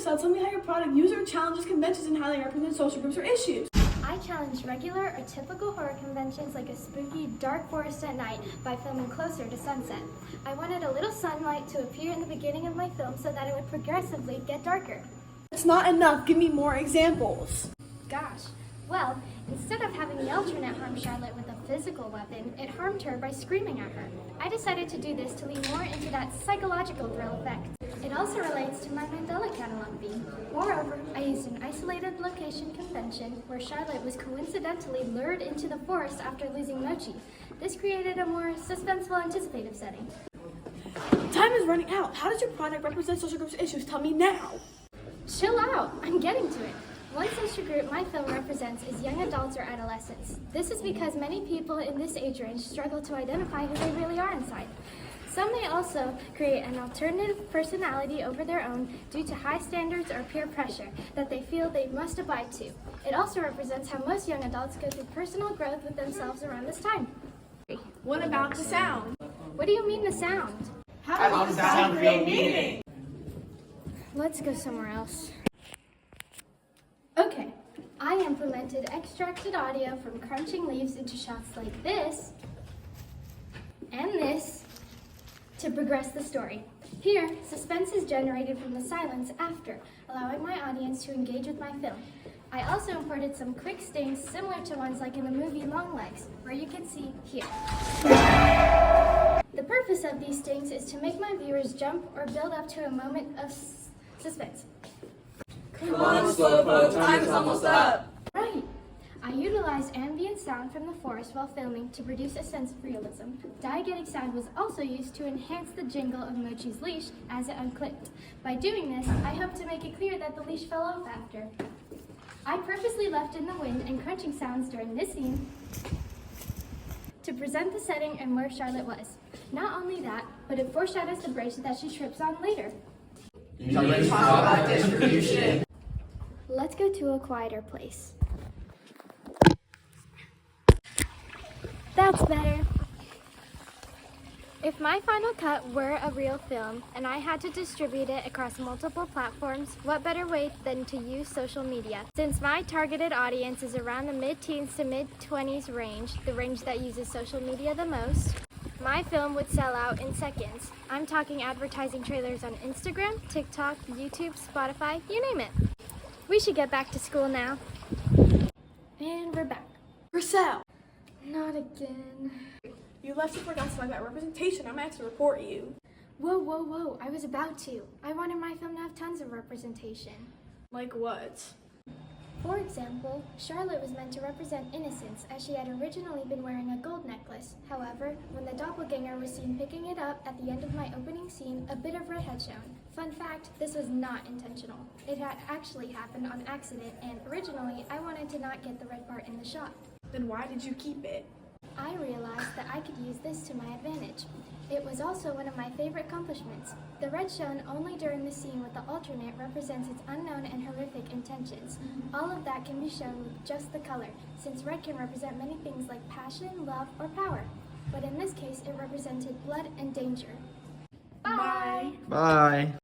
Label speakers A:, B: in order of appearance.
A: Marcel, tell me how your product user challenges conventions and how they represent social groups or issues.
B: I challenge regular or typical horror conventions like a spooky dark forest at night by filming closer to sunset. I wanted a little sunlight to appear in the beginning of my film so that it would progressively get darker.
A: It's not enough. Give me more examples.
B: Gosh. Well, instead of having the alternate harm Charlotte with a physical weapon, it harmed her by screaming at her. I decided to do this to lean more into that psychological thrill effect. It also relates to my Mandela catalog theme. Moreover, I used an isolated location convention where Charlotte was coincidentally lured into the forest after losing Mochi. This created a more suspenseful, anticipative setting.
A: Time is running out. How does your product represent social groups or issues? Tell me now.
B: Chill out, I'm getting to it. One social group my film represents is young adults or adolescents. This is because many people in this age range struggle to identify who they really are inside. Some may also create an alternative personality over their own due to high standards or peer pressure that they feel they must abide to. It also represents how most young adults go through personal growth with themselves around this time.
A: What about the sound?
B: What do you mean the sound?
A: How does the sound create meaning?
B: Let's go somewhere else. Okay, I implemented extracted audio from crunching leaves into shots like this and this to progress the story. Here, suspense is generated from the silence after, allowing my audience to engage with my film. I also imported some quick stings similar to ones like in the movie Longlegs, where you can see here. The purpose of these stings is to make my viewers jump or build up to a moment of suspense.
C: Come on, Slowpoke, time is almost up.
B: Right. I utilized ambient sound from the forest while filming to produce a sense of realism. Diegetic sound was also used to enhance the jingle of Mochi's leash as it unclipped. By doing this, I hope to make it clear that the leash fell off after. I purposely left in the wind and crunching sounds during this scene to present the setting and where Charlotte was. Not only that, but it foreshadows the bridge that she trips on later.
C: You need to talk about distribution.
B: Let's go to a quieter place. That's better. If my final cut were a real film and I had to distribute it across multiple platforms, what better way than to use social media? Since my targeted audience is around the mid-teens to mid-20s range, the range that uses social media the most, my film would sell out in seconds. I'm talking advertising trailers on Instagram, TikTok, YouTube, Spotify, you name it. We should get back to school now. And we're back.
A: Marcel,
B: Not again.
A: you left and forgot something about representation. I'm actually report you.
B: Whoa, I was about to. I wanted my film to have tons of representation.
A: Like what?
B: For example, Charlotte was meant to represent innocence as she had originally been wearing a gold necklace. However, when the doppelganger was seen picking it up at the end of my opening scene, a bit of red had shown. Fun fact, this was not intentional. It had actually happened on accident, and originally I wanted to not get the red part in the shot.
A: Then why did you keep it?
B: I realized that I could use this to my advantage. It was also one of my favorite accomplishments. The red shown only during the scene with the alternate represents its unknown and horrific intentions. All of that can be shown with just the color, since red can represent many things like passion, love, or power. But in this case, it represented blood and danger. Bye!
C: Bye.